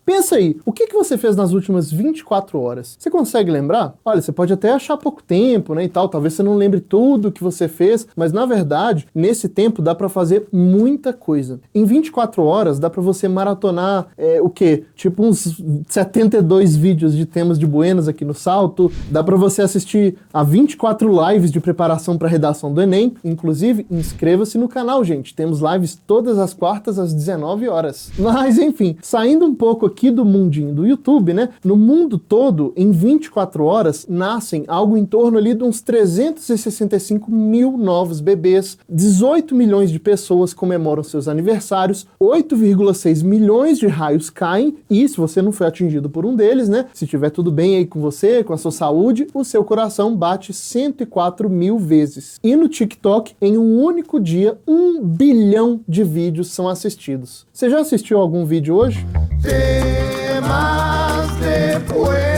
Pensa aí, o que você fez nas últimas 24 horas? Você consegue lembrar? Olha, você pode até achar pouco tempo, né, e tal, talvez você não lembre tudo que você fez, mas na verdade, nesse tempo dá pra fazer muita coisa. Em 24 horas dá pra você maratonar, o quê? Tipo uns 72 vídeos de temas de Buenas aqui no Salto, dá pra você assistir a 24 lives de preparação pra redação do Enem, inclusive, inscreva-se no canal, gente, temos lives todas as quartas às 19 horas. Mas, enfim, saindo um pouco aqui do mundinho do YouTube, né, no mundo todo, em 24 horas, nascem algo em torno ali de uns 365 mil novos bebês, 18 milhões de pessoas comemoram seus aniversários, 8,6 milhões de raios caem, e se você não foi atingido por um deles, né, se tiver tudo bem aí com você, com a sua saúde, o seu coração bate 104 mil vezes. E no TikTok, em um único dia, 1 bilhão de vídeos são assistidos. Você já assistiu algum vídeo hoje? Temas de Buena.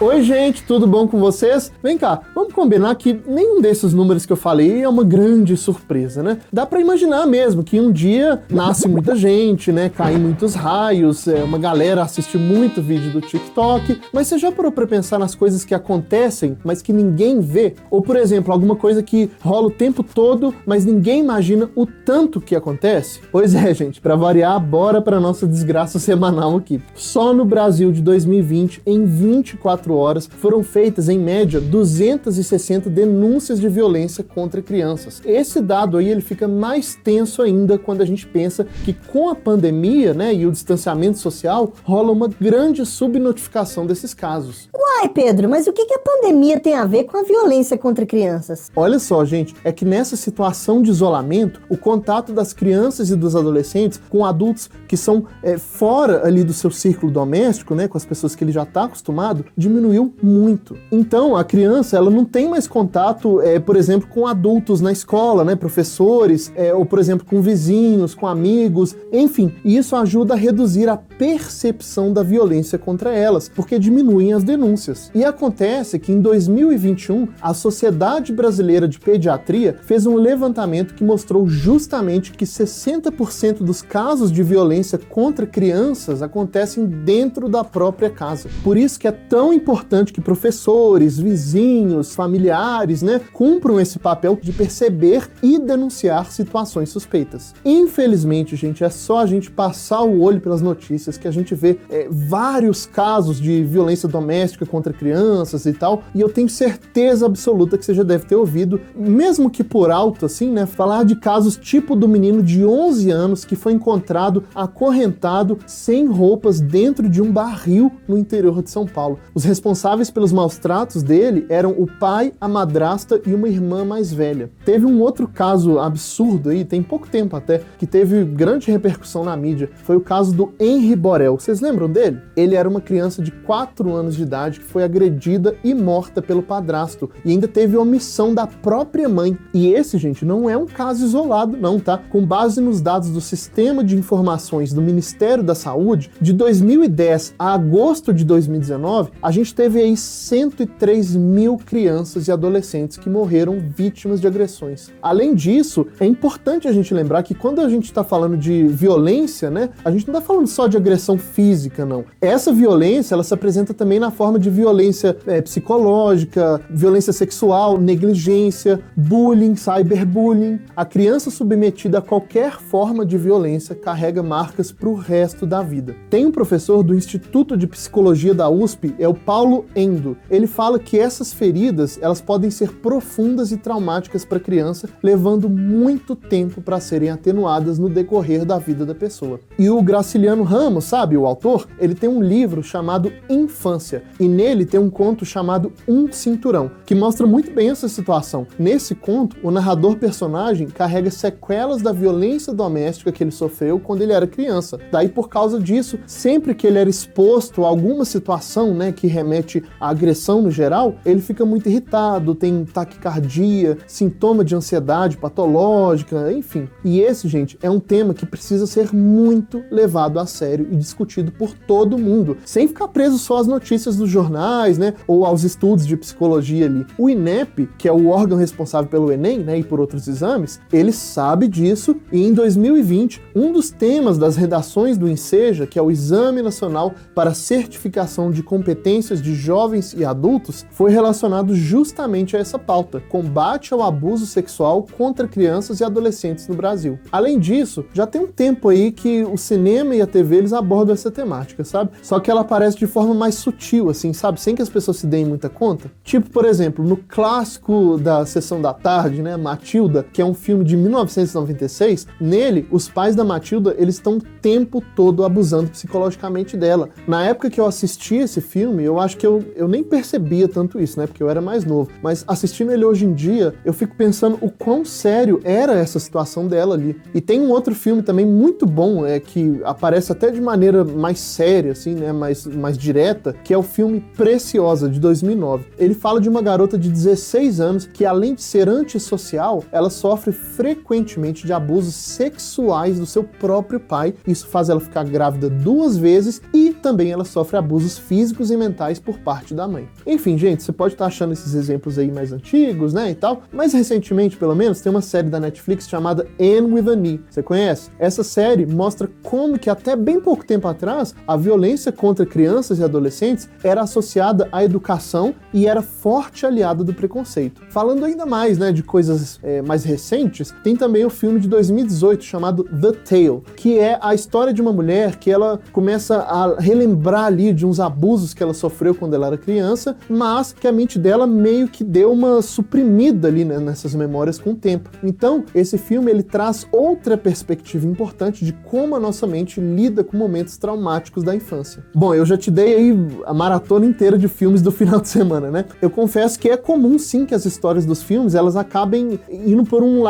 Oi, gente, tudo bom com vocês? Vem cá, vamos combinar que nenhum desses números que eu falei é uma grande surpresa, né? Dá pra imaginar mesmo que um dia nasce muita gente, né? Caem muitos raios, uma galera assiste muito vídeo do TikTok, mas você já parou pra pensar nas coisas que acontecem, mas que ninguém vê? Ou, por exemplo, alguma coisa que rola o tempo todo, mas ninguém imagina o tanto que acontece? Pois é, gente, pra variar, bora pra nossa desgraça semanal aqui. Só no Brasil de 2020, em 24 horas, foram feitas, em média, 260 denúncias de violência contra crianças. Esse dado aí, ele fica mais tenso ainda quando a gente pensa que com a pandemia, né, e o distanciamento social, rola uma grande subnotificação desses casos. Uai, Pedro, mas o que a pandemia tem a ver com a violência contra crianças? Olha só, gente, é que nessa situação de isolamento, o contato das crianças e dos adolescentes com adultos que são fora ali do seu círculo doméstico, né, com as pessoas que ele já está acostumado, diminuiu muito. Então, a criança, ela não tem mais contato, por exemplo, com adultos na escola, né, professores, ou, por exemplo, com vizinhos, com amigos, enfim, e isso ajuda a reduzir a percepção da violência contra elas, porque diminuem as denúncias. E acontece que em 2021, a Sociedade Brasileira de Pediatria fez um levantamento que mostrou justamente que 60% dos casos de violência contra crianças acontecem dentro da própria casa. Por isso que é tão importante que professores, vizinhos, familiares, né, cumpram esse papel de perceber e denunciar situações suspeitas. Infelizmente, gente, é só a gente passar o olho pelas notícias que a gente vê vários casos de violência doméstica contra crianças e tal, e eu tenho certeza absoluta que você já deve ter ouvido, mesmo que por alto, assim, né, falar de casos tipo do menino de 11 anos que foi encontrado acorrentado sem roupas dentro de um barril no interior de São Paulo. Os responsáveis pelos maus tratos dele eram o pai, a madrasta e uma irmã mais velha. Teve um outro caso absurdo aí, tem pouco tempo até, que teve grande repercussão na mídia. Foi o caso do Henri Borel. Vocês lembram dele? Ele era uma criança de 4 anos de idade que foi agredida e morta pelo padrasto. E ainda teve omissão da própria mãe. E esse, gente, não é um caso isolado não, tá? Com base nos dados do Sistema de Informações do Ministério da Saúde, de 2010 a agosto de 2019, a gente teve aí 103 mil crianças e adolescentes que morreram vítimas de agressões. Além disso, é importante a gente lembrar que quando a gente está falando de violência, né, a gente não está falando só de agressão física, não. Essa violência, ela se apresenta também na forma de violência psicológica, violência sexual, negligência, bullying, cyberbullying. A criança submetida a qualquer forma de violência carrega marcas para o resto da vida. Tem um professor do Instituto de Psicologia da USP, é o Paulo Endo. Ele fala que essas feridas, elas podem ser profundas e traumáticas para a criança, levando muito tempo para serem atenuadas no decorrer da vida da pessoa. E o Graciliano Ramos, sabe, o autor, ele tem um livro chamado Infância, e nele tem um conto chamado Um Cinturão, que mostra muito bem essa situação. Nesse conto, o narrador personagem carrega sequelas da violência doméstica que ele sofreu quando ele era criança. Daí, por causa disso, sempre que ele era exposto a alguma situação, né, que remete à agressão no geral, ele fica muito irritado, tem taquicardia, sintoma de ansiedade patológica, enfim. E esse, gente, é um tema que precisa ser muito levado a sério e discutido por todo mundo, sem ficar preso só às notícias dos jornais, né, ou aos estudos de psicologia ali. O INEP, que é o órgão responsável pelo Enem, né, e por outros exames, ele sabe disso e em 2020, um dos temas das redações do INSEJA, que é o Exame Nacional para Certificação de Competências de Jovens e Adultos, foi relacionado justamente a essa pauta, combate ao abuso sexual contra crianças e adolescentes no Brasil. Além disso, já tem um tempo aí que o cinema e a TV eles abordam essa temática, sabe? Só que ela aparece de forma mais sutil, assim, sabe? Sem que as pessoas se deem muita conta. Tipo, por exemplo, no clássico da Sessão da Tarde, né, Matilda, que é um filme de 1996, nele, os pais da Matilda, eles estão o tempo todo abusando psicologicamente dela. Na época que eu assisti esse filme, eu acho que eu nem percebia tanto isso, né, porque eu era mais novo. Mas assistindo ele hoje em dia, eu fico pensando o quão sério era essa situação dela ali. E tem um outro filme também muito bom, que aparece até de maneira mais séria, assim, né, mais direta, que é o filme Preciosa, de 2009. Ele fala de uma garota de 16 anos que, além de ser antissocial, ela sofre frequentemente de abusos sexuais do seu próprio pai. Isso faz ela ficar grávida 2 vezes e também ela sofre abusos físicos e mentais por parte da mãe. Enfim, gente, você pode estar achando esses exemplos aí mais antigos, né, e tal, mas recentemente, pelo menos, tem uma série da Netflix chamada Anne with an E. Você conhece? Essa série mostra como que até bem pouco tempo atrás a violência contra crianças e adolescentes era associada à educação e era forte aliada do preconceito. Falando ainda mais, né, de coisas mais recentes, tem também o filme de 2018 chamado The Tale, que é a história de uma mulher que ela começa a relembrar ali de uns abusos que ela sofreu quando ela era criança, mas que a mente dela meio que deu uma suprimida ali, né, nessas memórias com o tempo. Então, esse filme ele traz outra perspectiva importante de como a nossa mente lida com momentos traumáticos da infância. Bom, eu já te dei aí a maratona inteira de filmes do final de semana, né? Eu confesso que é comum sim que as histórias dos filmes elas acabem indo por um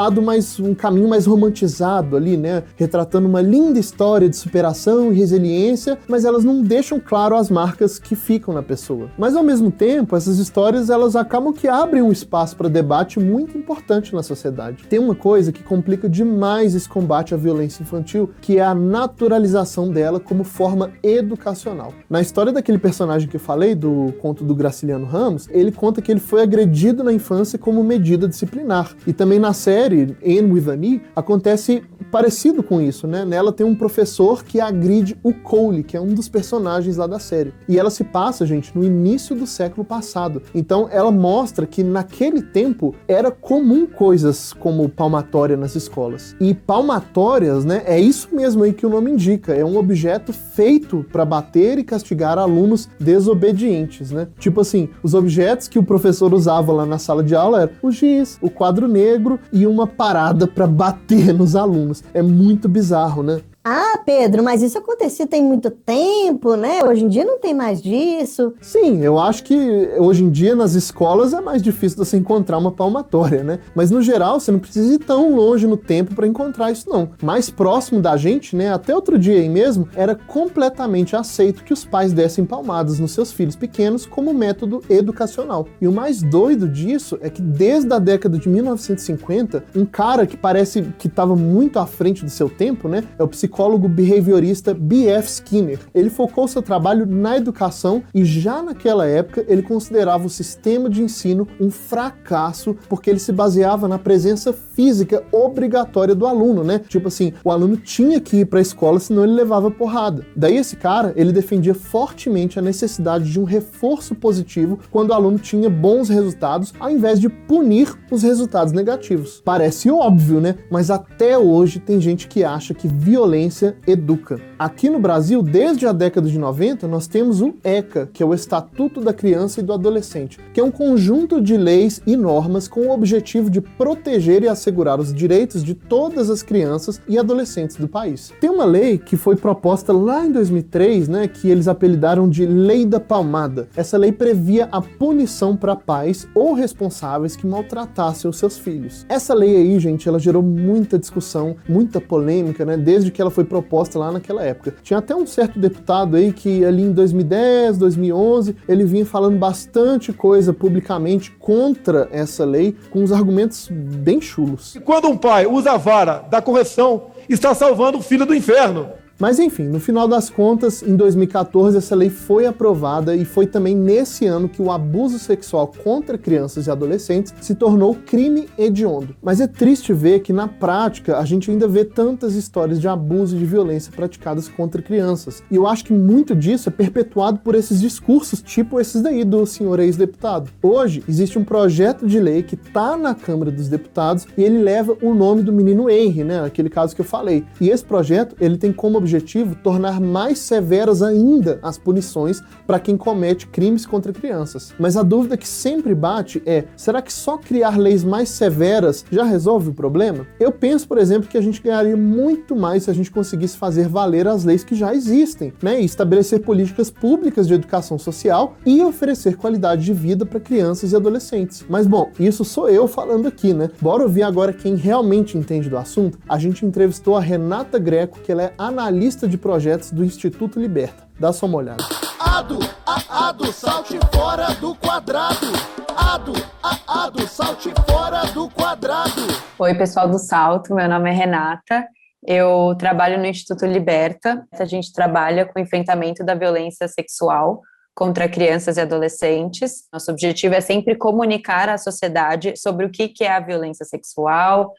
caminho mais romantizado ali, né? Retratando uma linda história de superação e resiliência, mas elas não deixam claro as marcas que ficam na pessoa. Mas ao mesmo tempo, essas histórias elas acabam que abrem um espaço para debate muito importante na sociedade. Tem uma coisa que complica demais esse combate à violência infantil, que é a naturalização dela como forma educacional. Na história daquele personagem que eu falei, do conto do Graciliano Ramos, ele conta que ele foi agredido na infância como medida disciplinar. E também na série Anne with an E, acontece parecido com isso, né? Nela tem um professor que agride o Cole, que é um dos personagens lá da série. E ela se passa, gente, no início do século passado. Então ela mostra que naquele tempo era comum coisas como palmatória nas escolas. E palmatórias, né, é isso mesmo aí que o nome indica. É um objeto feito para bater e castigar alunos desobedientes, né? Tipo assim, os objetos que o professor usava lá na sala de aula eram o giz, o quadro negro e uma parada para bater nos alunos. É muito bizarro, né? Ah, Pedro, mas isso acontecia tem muito tempo, né? Hoje em dia não tem mais disso. Sim, eu acho que hoje em dia nas escolas é mais difícil você encontrar uma palmatória, né? Mas no geral você não precisa ir tão longe no tempo para encontrar isso não. Mais próximo da gente, né? Até outro dia aí mesmo, era completamente aceito que os pais dessem palmadas nos seus filhos pequenos como método educacional. E o mais doido disso é que desde a década de 1950, um cara que parece que estava muito à frente do seu tempo, né? É o psicólogo behaviorista B.F. Skinner. Ele focou seu trabalho na educação e já naquela época ele considerava o sistema de ensino um fracasso porque ele se baseava na presença física obrigatória do aluno, né? Tipo assim, o aluno tinha que ir para a escola senão ele levava porrada. Daí esse cara, ele defendia fortemente a necessidade de um reforço positivo quando o aluno tinha bons resultados ao invés de punir os resultados negativos. Parece óbvio, né? Mas até hoje tem gente que acha que violência educa. Aqui no Brasil, desde a década de 90, nós temos o ECA, que é o Estatuto da Criança e do Adolescente, que é um conjunto de leis e normas com o objetivo de proteger e assegurar os direitos de todas as crianças e adolescentes do país. Tem uma lei que foi proposta lá em 2003, né, que eles apelidaram de Lei da Palmada. Essa lei previa a punição para pais ou responsáveis que maltratassem os seus filhos. Essa lei aí, gente, ela gerou muita discussão, muita polêmica, né, desde que ela foi proposta lá naquela época. Tinha até um certo deputado aí que ali em 2010, 2011, ele vinha falando bastante coisa publicamente contra essa lei, com uns argumentos bem chulos. Quando um pai usa a vara da correção, está salvando o filho do inferno. Mas enfim, no final das contas, em 2014, essa lei foi aprovada e foi também nesse ano que o abuso sexual contra crianças e adolescentes se tornou crime hediondo. Mas é triste ver que, na prática, a gente ainda vê tantas histórias de abuso e de violência praticadas contra crianças. E eu acho que muito disso é perpetuado por esses discursos, tipo esses daí do senhor ex-deputado. Hoje, existe um projeto de lei que está na Câmara dos Deputados e ele leva o nome do menino Henry, né? Aquele caso que eu falei. E esse projeto, ele tem como objetivo tornar mais severas ainda as punições para quem comete crimes contra crianças. Mas a dúvida que sempre bate é, será que só criar leis mais severas já resolve o problema? Eu penso, por exemplo, que a gente ganharia muito mais se a gente conseguisse fazer valer as leis que já existem, né? E estabelecer políticas públicas de educação social e oferecer qualidade de vida para crianças e adolescentes. Mas bom, isso sou eu falando aqui, né? Bora ouvir agora quem realmente entende do assunto? A gente entrevistou a Renata Greco, que ela é analista de projetos do Instituto Liberta. Dá só uma olhada. Salte fora do quadrado. Salte fora do quadrado. Oi, pessoal do Salto, meu nome é Renata. Eu trabalho no Instituto Liberta. A gente trabalha com o enfrentamento da violência sexual contra crianças e adolescentes. Nosso objetivo é sempre comunicar à sociedade sobre o que é a violência sexual,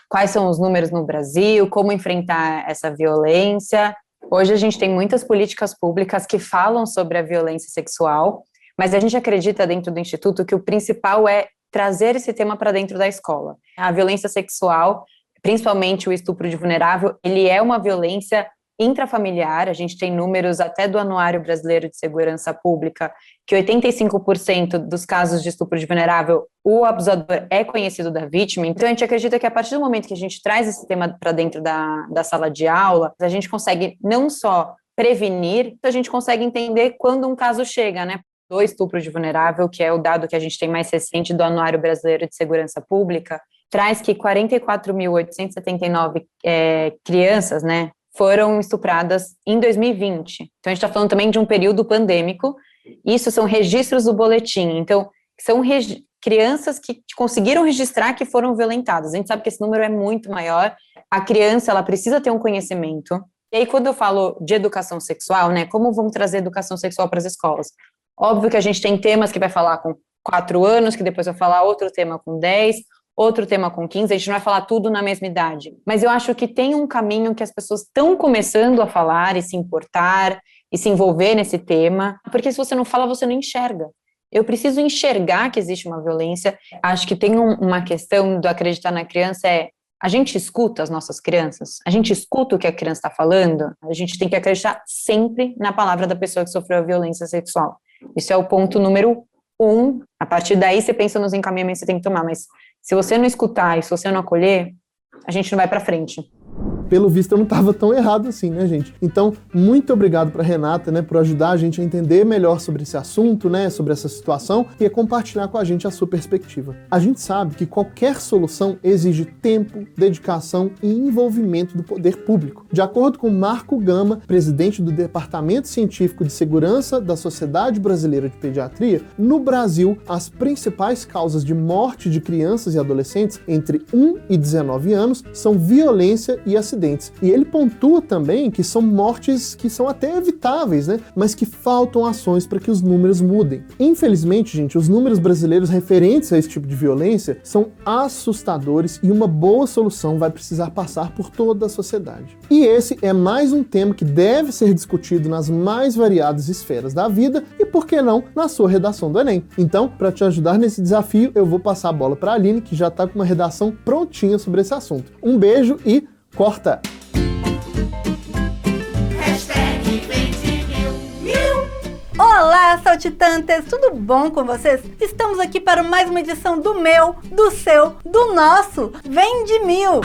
quais são os números no Brasil, como enfrentar essa violência. Hoje a gente tem muitas políticas públicas que falam sobre a violência sexual, mas a gente acredita dentro do Instituto que o principal é trazer esse tema para dentro da escola. A violência sexual, principalmente o estupro de vulnerável, ele é uma violência intrafamiliar. A gente tem números até do Anuário Brasileiro de Segurança Pública, que 85% dos casos de estupro de vulnerável, o abusador é conhecido da vítima. Então, a gente acredita que a partir do momento que a gente traz esse tema para dentro da sala de aula, a gente consegue não só prevenir, a gente consegue entender quando um caso chega, né? Do estupro de vulnerável, que é o dado que a gente tem mais recente do Anuário Brasileiro de Segurança Pública, traz que 44.879 crianças, né, foram estupradas em 2020. Então, a gente está falando também de um período pandêmico. Isso são registros do boletim. Então, são crianças que conseguiram registrar que foram violentadas. A gente sabe que esse número é muito maior. A criança, ela precisa ter um conhecimento. E aí, quando eu falo de educação sexual, né, como vamos trazer educação sexual para as escolas? Óbvio que a gente tem temas que vai falar com 4 anos, que depois vai falar outro tema com 10, outro tema com 15, a gente não vai falar tudo na mesma idade. Mas eu acho que tem um caminho que as pessoas estão começando a falar e se importar e se envolver nesse tema, porque se você não fala, você não enxerga. Eu preciso enxergar que existe uma violência. Acho que tem uma questão do acreditar na criança, a gente escuta as nossas crianças? A gente escuta o que a criança está falando? A gente tem que acreditar sempre na palavra da pessoa que sofreu a violência sexual. Isso é o ponto número 1. A partir daí você pensa nos encaminhamentos que você tem que tomar, mas se você não escutar e se você não acolher, a gente não vai para frente. Pelo visto eu não estava tão errado assim, né, gente? Então, muito obrigado para Renata, né, por ajudar a gente a entender melhor sobre esse assunto, né, sobre essa situação e a compartilhar com a gente a sua perspectiva. A gente sabe que qualquer solução exige tempo, dedicação e envolvimento do poder público. De acordo com Marco Gama, presidente do Departamento Científico de Segurança da Sociedade Brasileira de Pediatria, no Brasil, as principais causas de morte de crianças e adolescentes entre 1 e 19 anos são violência e acidentes. E ele pontua também que são mortes que são até evitáveis, né? Mas que faltam ações para que os números mudem. Infelizmente, gente, os números brasileiros referentes a esse tipo de violência são assustadores e uma boa solução vai precisar passar por toda a sociedade. E esse é mais um tema que deve ser discutido nas mais variadas esferas da vida e, por que não, na sua redação do Enem. Então, para te ajudar nesse desafio, eu vou passar a bola para a Aline, que já está com uma redação prontinha sobre esse assunto. Um beijo e corta! Olá, saltitantes! Tudo bom com vocês? Estamos aqui para mais uma edição do meu, do seu, do nosso Vem de Mil!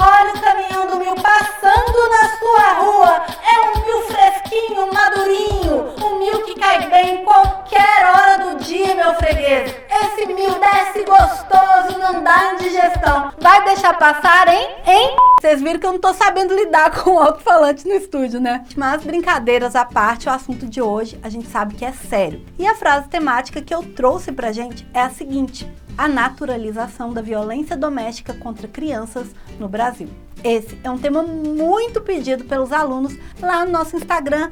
Olha o caminhão do mil passando na sua rua! É um mil fresquinho, madurinho! Um mil que cai bem em qualquer hora do dia, meu freguês! Esse mil desce gostoso, não dá indigestão! Vai deixar passar, hein? Vocês viram que eu não tô sabendo lidar com o alto-falante no estúdio, né? Mas brincadeiras à parte, o assunto de hoje a gente sabe que é sério. E a frase temática que eu trouxe pra gente é a seguinte: a naturalização da violência doméstica contra crianças no Brasil. Esse é um tema muito pedido pelos alunos lá no nosso Instagram,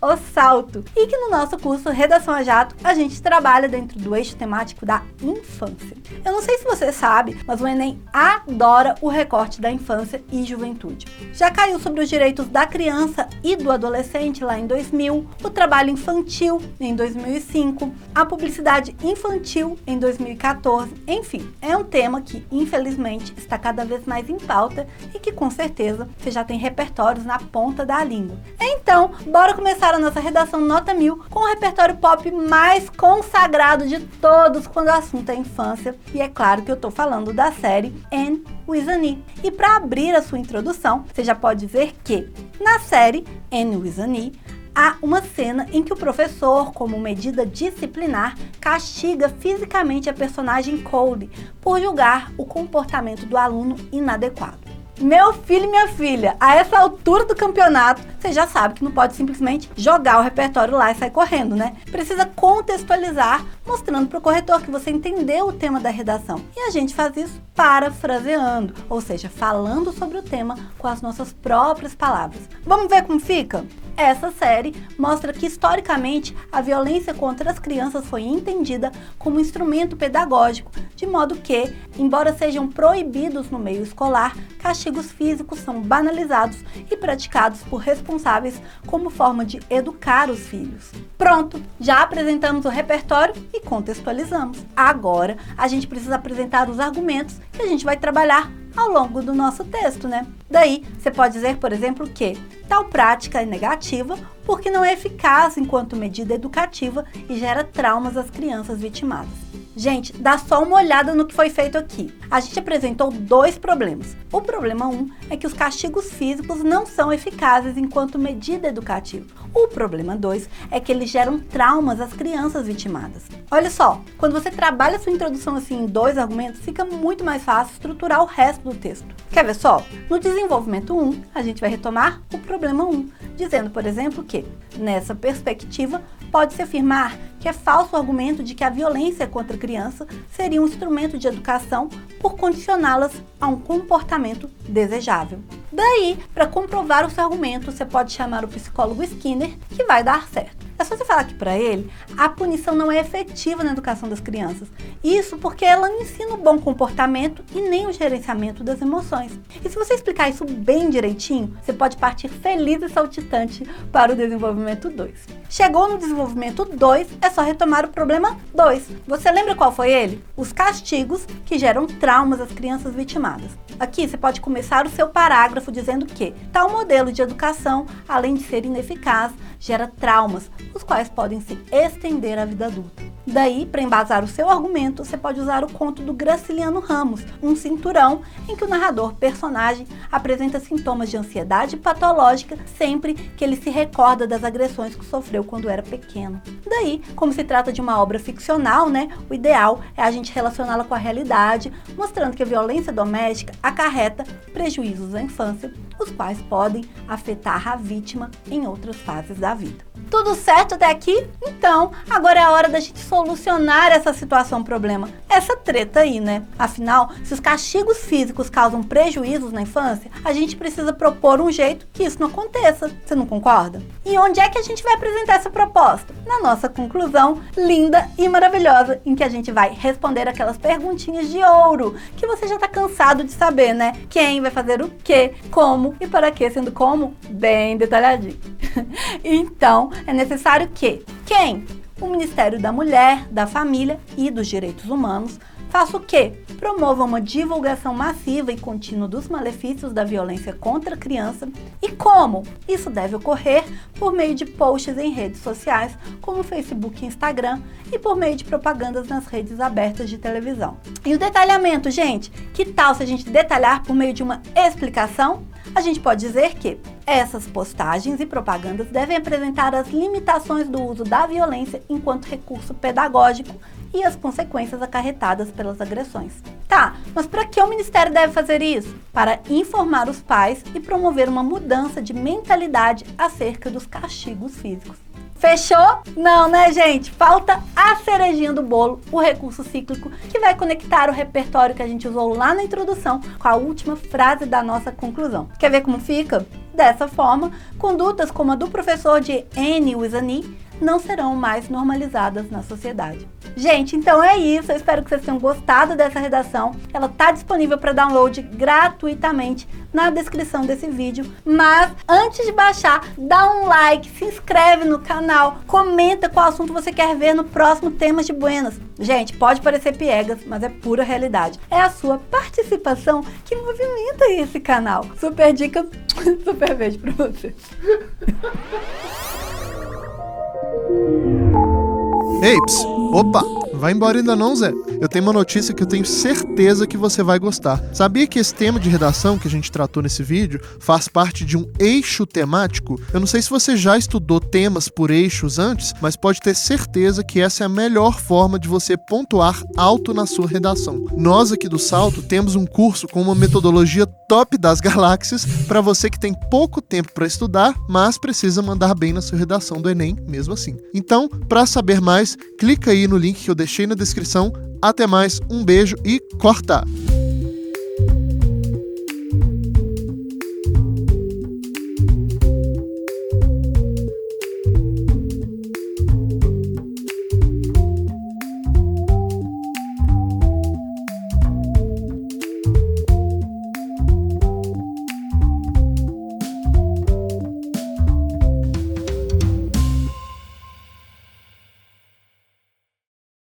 @osalto, e que no nosso curso Redação a Jato a gente trabalha dentro do eixo temático da infância. Eu não sei se você sabe, mas o Enem adora o recorte da infância e juventude. Já caiu sobre os direitos da criança e do adolescente lá em 2000, o trabalho infantil em 2005, a publicidade infantil em 2014, enfim, é um tema que infelizmente está cada vez mais em pauta e que com certeza você já tem repertórios na ponta da língua. Então, bora começar a nossa redação nota 1000 com o repertório pop mais consagrado de todos quando o assunto é infância. E é claro que eu tô falando da série Anne with an E. E para abrir a sua introdução, você já pode dizer que na série Anne with an E, há uma cena em que o professor, como medida disciplinar, castiga fisicamente a personagem Cole por julgar o comportamento do aluno inadequado. Meu filho e minha filha, a essa altura do campeonato, você já sabe que não pode simplesmente jogar o repertório lá e sair correndo, né? Precisa contextualizar, mostrando para o corretor que você entendeu o tema da redação. E a gente faz isso parafraseando, ou seja, falando sobre o tema com as nossas próprias palavras. Vamos ver como fica? Essa série mostra que, historicamente, a violência contra as crianças foi entendida como instrumento pedagógico, de modo que, embora sejam proibidos no meio escolar, castigos físicos são banalizados e praticados por responsáveis como forma de educar os filhos. Pronto, já apresentamos o repertório e contextualizamos. Agora, a gente precisa apresentar os argumentos que a gente vai trabalhar ao longo do nosso texto, né? Daí, você pode dizer, por exemplo, que tal prática é negativa porque não é eficaz enquanto medida educativa e gera traumas às crianças vitimadas. Gente, dá só uma olhada no que foi feito aqui. A gente apresentou dois problemas. O problema 1 é que os castigos físicos não são eficazes enquanto medida educativa. O problema 2 é que eles geram traumas às crianças vitimadas. Olha só, quando você trabalha sua introdução assim em dois argumentos, fica muito mais fácil estruturar o resto do texto. Quer ver só? No desenvolvimento 1, a gente vai retomar o problema 1, dizendo, por exemplo, que, nessa perspectiva, pode-se afirmar que é falso o argumento de que a violência contra a criança seria um instrumento de educação por condicioná-las a um comportamento desejável. Daí, para comprovar o seu argumento, você pode chamar o psicólogo Skinner, que vai dar certo. É só você falar que para ele, a punição não é efetiva na educação das crianças. Isso porque ela não ensina o bom comportamento e nem o gerenciamento das emoções. E se você explicar isso bem direitinho, você pode partir feliz e saltitante para o desenvolvimento 2. Chegou no desenvolvimento 2, é só retomar o problema 2. Você lembra qual foi ele? Os castigos que geram traumas às crianças vitimadas. Aqui você pode começar o seu parágrafo dizendo que tal modelo de educação, além de ser ineficaz, gera traumas, os quais podem se estender à vida adulta. Daí, para embasar o seu argumento, você pode usar o conto do Graciliano Ramos, Um Cinturão, em que o narrador personagem apresenta sintomas de ansiedade patológica sempre que ele se recorda das agressões que sofreu quando era pequeno. Daí, como se trata de uma obra ficcional, né, o ideal é a gente relacioná-la com a realidade, mostrando que a violência doméstica acarreta prejuízos à infância, os quais podem afetar a vítima em outras fases da vida. Tudo certo até aqui? Então, agora é a hora da gente solucionar essa situação-problema, essa treta aí, né? Afinal, se os castigos físicos causam prejuízos na infância, a gente precisa propor um jeito que isso não aconteça. Você não concorda? E onde é que a gente vai apresentar essa proposta? Na nossa conclusão linda e maravilhosa, em que a gente vai responder aquelas perguntinhas de ouro que você já tá cansado de saber, né? Quem vai fazer o quê, como e para quê, sendo como bem detalhadinho. Então, é necessário que quem? O Ministério da Mulher, da Família e dos Direitos Humanos faça o quê? Promova uma divulgação massiva e contínua dos malefícios da violência contra a criança. E como? Isso deve ocorrer por meio de posts em redes sociais, como Facebook e Instagram, e por meio de propagandas nas redes abertas de televisão. E o detalhamento, gente? Que tal se a gente detalhar por meio de uma explicação? A gente pode dizer que essas postagens e propagandas devem apresentar as limitações do uso da violência enquanto recurso pedagógico e as consequências acarretadas pelas agressões. Tá, mas para que o Ministério deve fazer isso? Para informar os pais e promover uma mudança de mentalidade acerca dos castigos físicos. Fechou? Não, né, gente? Falta a cerejinha do bolo, o recurso cíclico, que vai conectar o repertório que a gente usou lá na introdução com a última frase da nossa conclusão. Quer ver como fica? Dessa forma, condutas como a do professor de Annie Wisani não serão mais normalizadas na sociedade. Gente, então é isso. Eu espero que vocês tenham gostado dessa redação. Ela está disponível para download gratuitamente na descrição desse vídeo. Mas antes de baixar, dá um like, se inscreve no canal, comenta qual assunto você quer ver no próximo Temas de Buenas. Gente, pode parecer piegas, mas é pura realidade. É a sua participação que movimenta esse canal. Super dica, super beijo pra você. Ei, opa, vai embora ainda não, Zé. Eu tenho uma notícia que eu tenho certeza que você vai gostar. Sabia que esse tema de redação que a gente tratou nesse vídeo faz parte de um eixo temático? Eu não sei se você já estudou temas por eixos antes, mas pode ter certeza que essa é a melhor forma de você pontuar alto na sua redação. Nós aqui do Salto temos um curso com uma metodologia top das galáxias para você que tem pouco tempo para estudar, mas precisa mandar bem na sua redação do Enem mesmo assim. Então, para saber mais, clica aí no link que eu deixei na descrição. Até mais, um beijo e corta!